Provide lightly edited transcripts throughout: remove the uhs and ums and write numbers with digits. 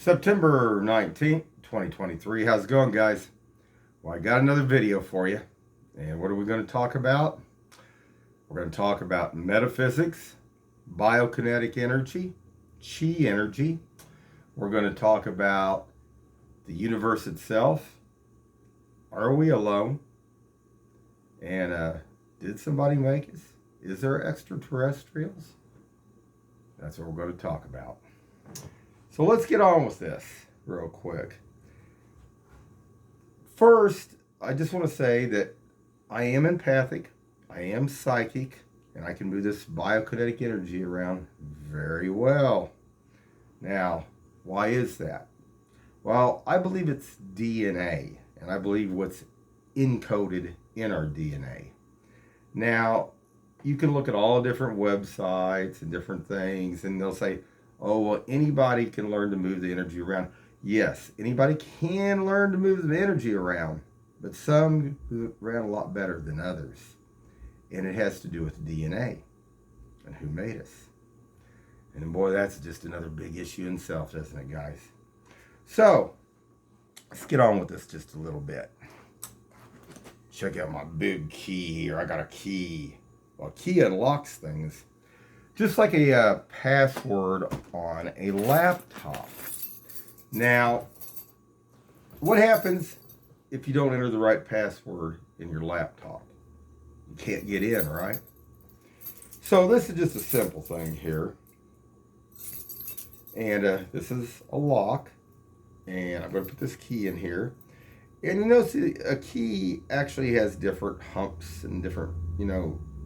September 19th, 2023. How's it going, guys? Well, I got another video for you. And what are we going to talk about? We're going to talk about metaphysics, biokinetic energy, chi energy. We're going to talk about the universe itself. Are we alone? And did somebody make us? Is there extraterrestrials? That's what we're going to talk about. So let's get on with this real quick. First, I just want to say that I am empathic, I am psychic, and I can move this biokinetic energy around very well. Now, why is that? Well, I believe it's DNA, and I believe what's encoded in our DNA. Now, you can look at all different websites and different things, and they'll say, oh, well, anybody can learn to move the energy around. Yes, anybody can learn to move the energy around, but some move it around a lot better than others. And it has to do with DNA and who made us. And boy, that's just another big issue in itself, isn't it, guys? So, let's get on with this just a little bit. Check out my big key here. I got a key. Well, a key unlocks things. Just like a password on a laptop. Now, what happens if you don't enter the right password in your laptop? You can't get in, right? So this is just a simple thing here. And this is a lock. And I'm going to put this key in here. And you notice a key actually has different humps and different,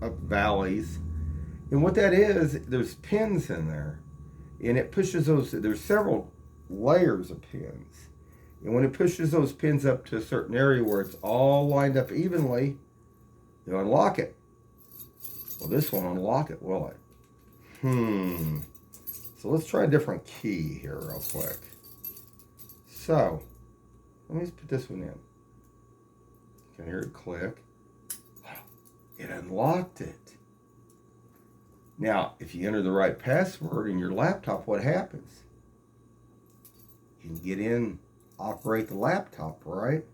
up valleys. And what that is, there's pins in there. And it pushes those, there's several layers of pins. And when it pushes those pins up to a certain area where it's all lined up evenly, you unlock it. Well, this won't unlock it, will it? So let's try a different key here real quick. So, let me just put this one in. You can hear it click. It unlocked it. Now, if you enter the right password in your laptop, what happens? You can get in, operate the laptop, right?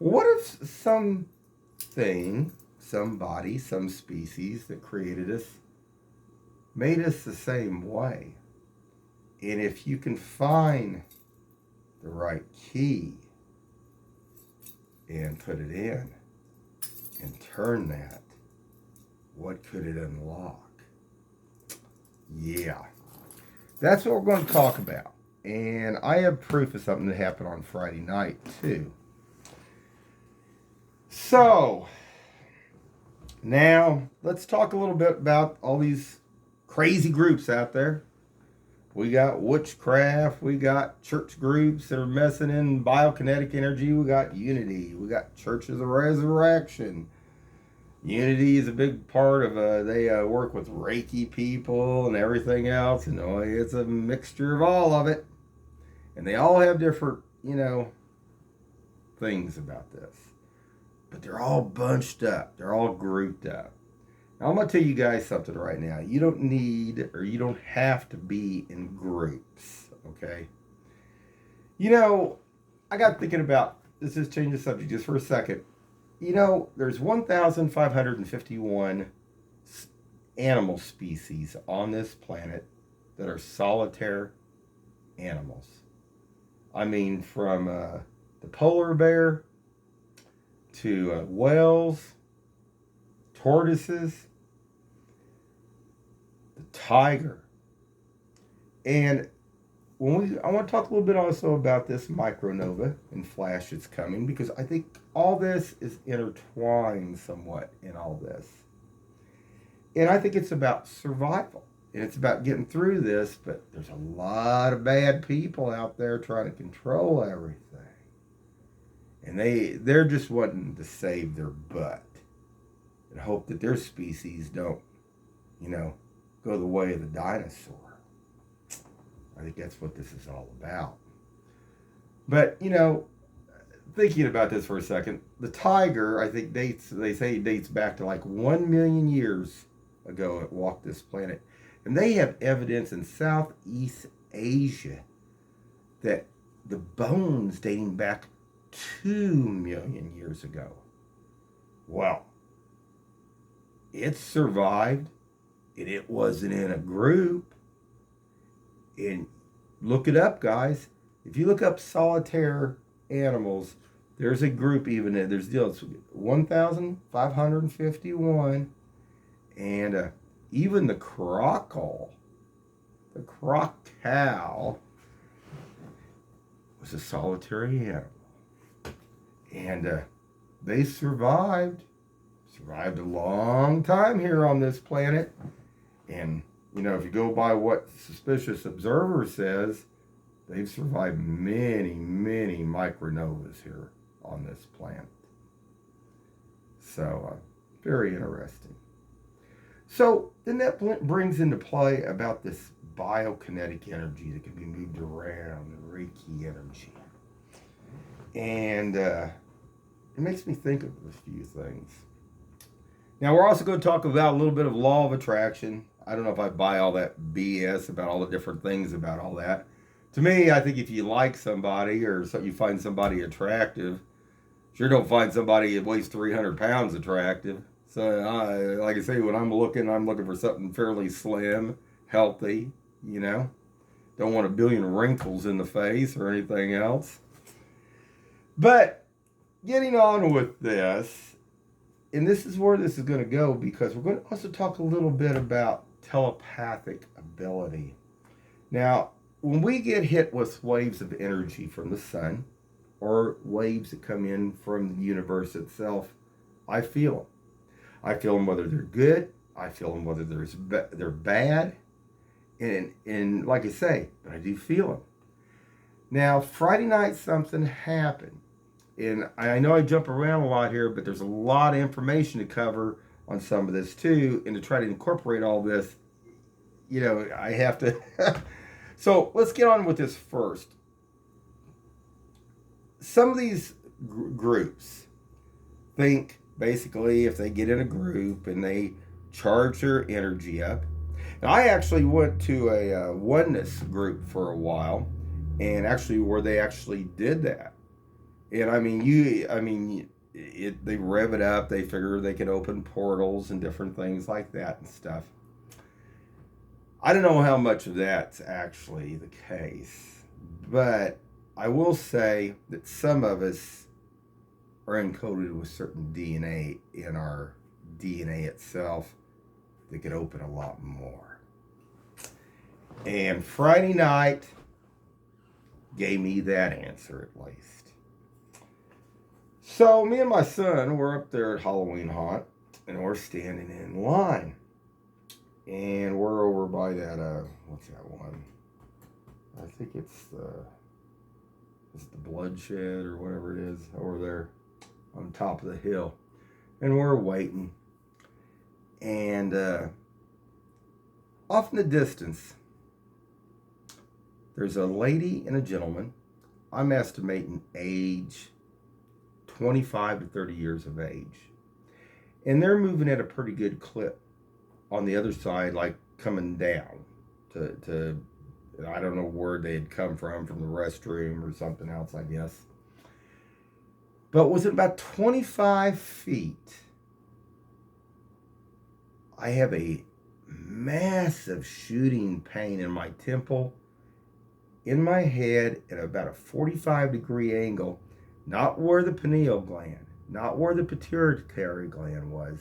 What if something, somebody, some species that created us made us the same way? And if you can find the right key and put it in and turn that, what could it unlock? Yeah, that's what we're going to talk about. And I have proof of something that happened on Friday night, too. So, now, let's talk a little bit about all these crazy groups out there. We got witchcraft, we got church groups that are messing in biokinetic energy, we got unity, we got churches of resurrection. Unity is a big part of, they work with Reiki people and everything else. And it's a mixture of all of it. And they all have different, things about this. But they're all bunched up. They're all grouped up. Now, I'm going to tell you guys something right now. You don't need or you don't have to be in groups, okay? I got thinking about, let's just change the subject just for a second. There's 1,551 animal species on this planet that are solitary animals. I mean, from the polar bear to whales, tortoises, the tiger. And I want to talk a little bit also about this micronova and flash that's coming, because I think all this is intertwined somewhat in all this. And I think it's about survival. And it's about getting through this, but there's a lot of bad people out there trying to control everything. And they're just wanting to save their butt and hope that their species don't, go the way of the dinosaur. I think that's what this is all about. But, thinking about this for a second, the tiger, I think they say dates back to like 1 million years ago it walked this planet. And they have evidence in Southeast Asia that the bones dating back 2 million years ago. Well, it survived, and it wasn't in a group. And look it up, guys. If you look up solitaire animals, there's a group even in there's deals 1,551, and even the crocal, the crocow, was a solitary animal, and they survived a long time here on this planet. And you know, if you go by what Suspicious Observer says, they've survived many, many micronovas here on this planet. So, very interesting. So, then that brings into play about this biokinetic energy that can be moved around, the Reiki energy. And it makes me think of a few things. Now, we're also going to talk about a little bit of law of attraction. I don't know if I buy all that BS about all the different things about all that. To me, I think if you like somebody or you find somebody attractive, sure don't find somebody that weighs 300 pounds attractive. So, like I say, when I'm looking for something fairly slim, healthy, you know. Don't want a billion wrinkles in the face or anything else. But getting on with this, and this is where this is going to go, because we're going to also talk a little bit about telepathic ability. Now, when we get hit with waves of energy from the sun or waves that come in from the universe itself, I feel them. I feel them whether they're good. I feel them whether they're bad. And like I say, but I do feel them. Now, Friday night something happened. And I know I jump around a lot here, but there's a lot of information to cover on some of this too. And to try to incorporate all this, you know, I have to. So let's get on with this first. Some of these groups think basically if they get in a group and they charge their energy up. And I actually went to a oneness group for a while, and actually where they actually did that. And they rev it up. They figure they can open portals and different things like that and stuff. I don't know how much of that's actually the case, but I will say that some of us are encoded with certain DNA in our DNA itself that could open a lot more. And Friday night gave me that answer at least. So me and my son were up there at Halloween Haunt, and we're standing in line. And we're over by that, what's that one? I think it's the Bloodshed or whatever it is over there on top of the hill. And we're waiting. And off in the distance, there's a lady and a gentleman. I'm estimating age 25 to 30 years of age. And they're moving at a pretty good clip on the other side, like coming down to I don't know where they had come from the restroom or something else, I guess. But was it about 25 feet? I have a massive shooting pain in my temple, in my head, at about a 45-degree angle, not where the pineal gland, not where the pituitary gland was,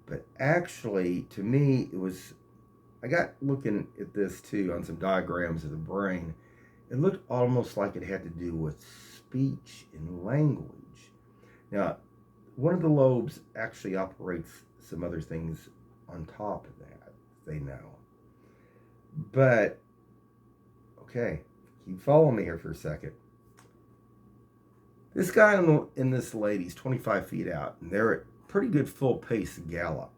but actually, to me, it was, I got looking at this too on some diagrams of the brain. It looked almost like it had to do with speech and language. Now, one of the lobes actually operates some other things on top of that, they know. But, okay, keep following me here for a second. This guy and this lady's 25 feet out, and they're at pretty good full pace gallop.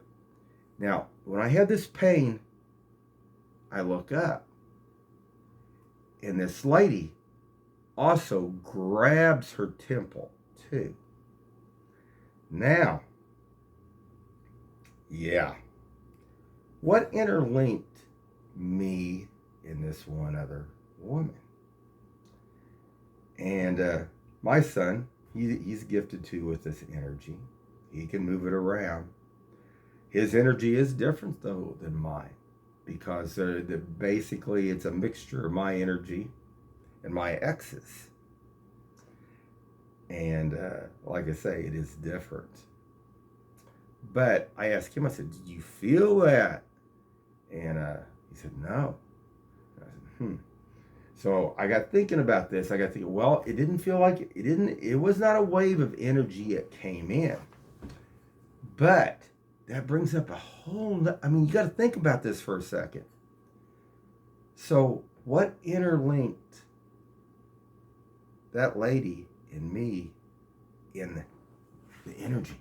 Now, when I had this pain, I look up, and this lady also grabs her temple too. Now, yeah, what interlinked me and this one other woman? And my son, he's gifted too with this energy. He can move it around. His energy is different though than mine because basically it's a mixture of my energy and my ex's. And like I say, it is different. But I asked him, I said, did you feel that? And he said, no. And I said, So I got thinking about this. I got thinking, well, it didn't feel like it was not a wave of energy that came in. But that brings up a whole, I mean, you got to think about this for a second. So what interlinked that lady and me in the energy?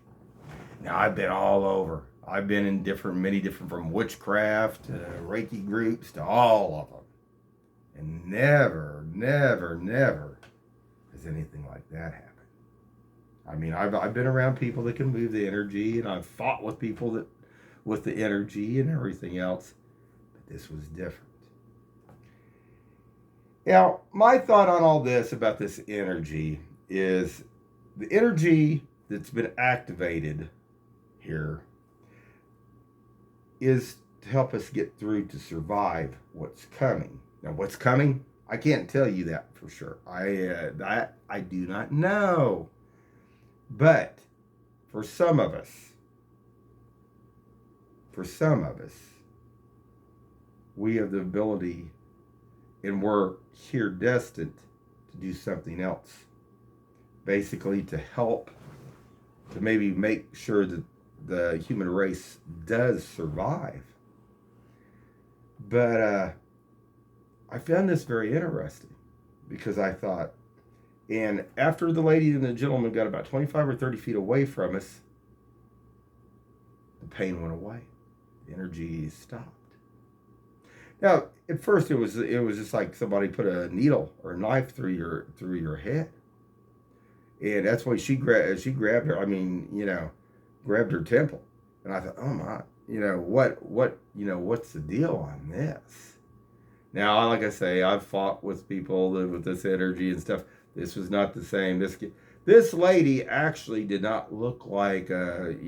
Now I've been all over. I've been in many different, from witchcraft to Reiki groups to all of them. And never has anything like that happened. I mean, I've been around people that can move the energy, and I've fought with people that with the energy and everything else, but this was different. Now, my thought on all this about this energy is the energy that's been activated here is to help us get through to survive what's coming. Now, what's coming? I can't tell you that for sure. I do not know. But for some of us, we have the ability, and we're here destined to do something else. Basically, to help, to maybe make sure that the human race does survive. But I found this very interesting because I thought, and after the lady and the gentleman got about 25 or 30 feet away from us, the pain went away. The energy stopped. Now, at first, it was just like somebody put a needle or a knife through your head, and that's why she grabbed her. I mean, grabbed her temple, and I thought, oh my, what's the deal on this? Now, like I say, I've fought with people with this energy and stuff. This was not the same. This lady actually did not look like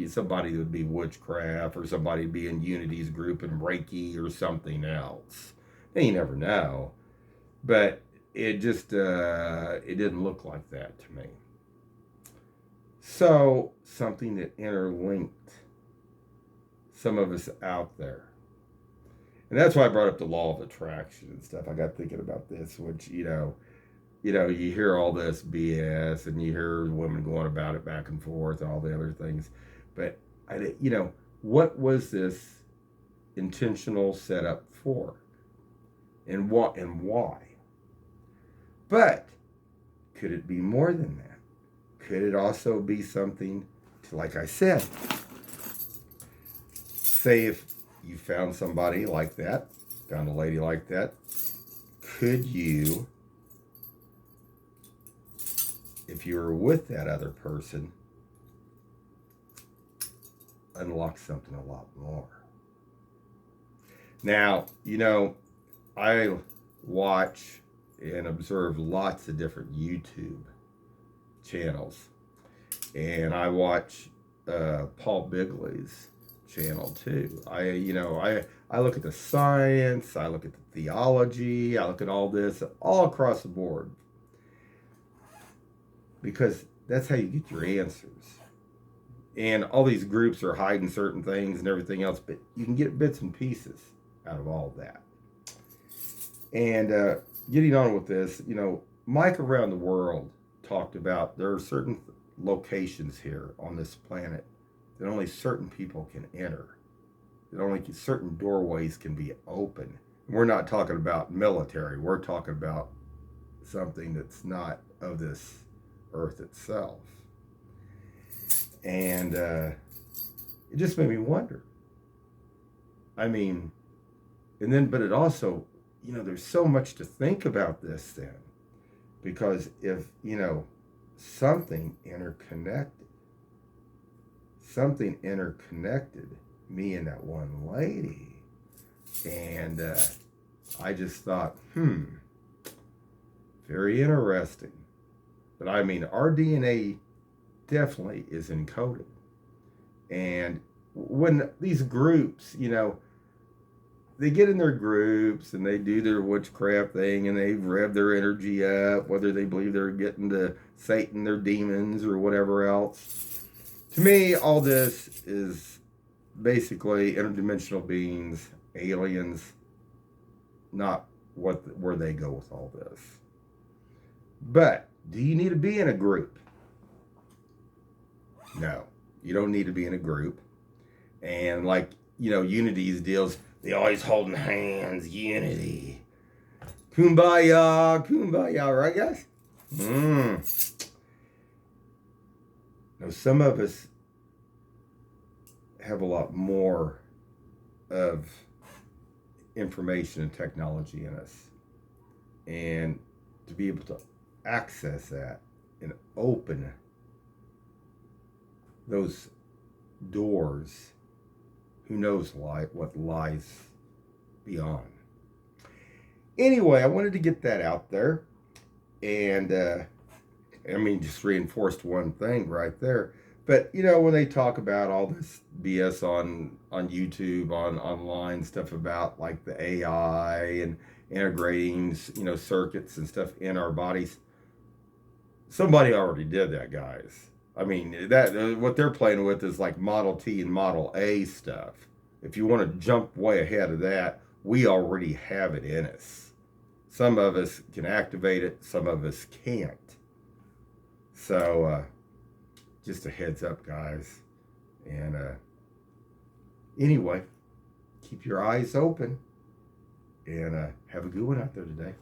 somebody that would be witchcraft or somebody would be in Unity's group and Reiki or something else. And you never know. But it just, it didn't look like that to me. So, something that interlinked some of us out there. And that's why I brought up the law of attraction and stuff. I got thinking about this, which, you hear all this BS and you hear women going about it back and forth and all the other things. But, what was this intentional setup for? And what and why? But could it be more than that? Could it also be something to, like I said, say if you found somebody like that, found a lady like that, could you, if you were with that other person, unlock something a lot more? Now, I watch and observe lots of different YouTube channels, and I watch Paul Bigley's channel too. I look at the science, I look at the theology, I look at all this all across the board, because that's how you get your answers. And all these groups are hiding certain things and everything else, but you can get bits and pieces out of all of that. And getting on with this, Mike around the world talked about there are certain locations here on this planet that only certain people can enter, that only certain doorways can be open. We're not talking about military. We're talking about something that's not of this earth itself. And it just made me wonder. I mean, but it also, there's so much to think about this then. Because if, something interconnected me and that one lady. And I just thought, very interesting. But I mean, our DNA definitely is encoded. And when these groups, they get in their groups and they do their witchcraft thing and they rev their energy up, whether they believe they're getting to Satan, their demons, or whatever else. To me, all this is basically interdimensional beings, aliens, not where they go with all this. But do you need to be in a group? No, you don't need to be in a group. And like, Unity's deals, they always holding hands, unity. Kumbaya, kumbaya, right guys? Now some of us have a lot more of information and technology in us. And to be able to access that and open those doors, who knows what lies beyond. Anyway, I wanted to get that out there. And just reinforced one thing right there. But when they talk about all this BS on YouTube, online stuff about like the AI and integrating circuits and stuff in our bodies, somebody already did that, guys. I mean, that what they're playing with is like Model T and Model A stuff. If you want to jump way ahead of that, we already have it in us. Some of us can activate it, some of us can't. So, just a heads up, guys. And anyway, keep your eyes open and have a good one out there today.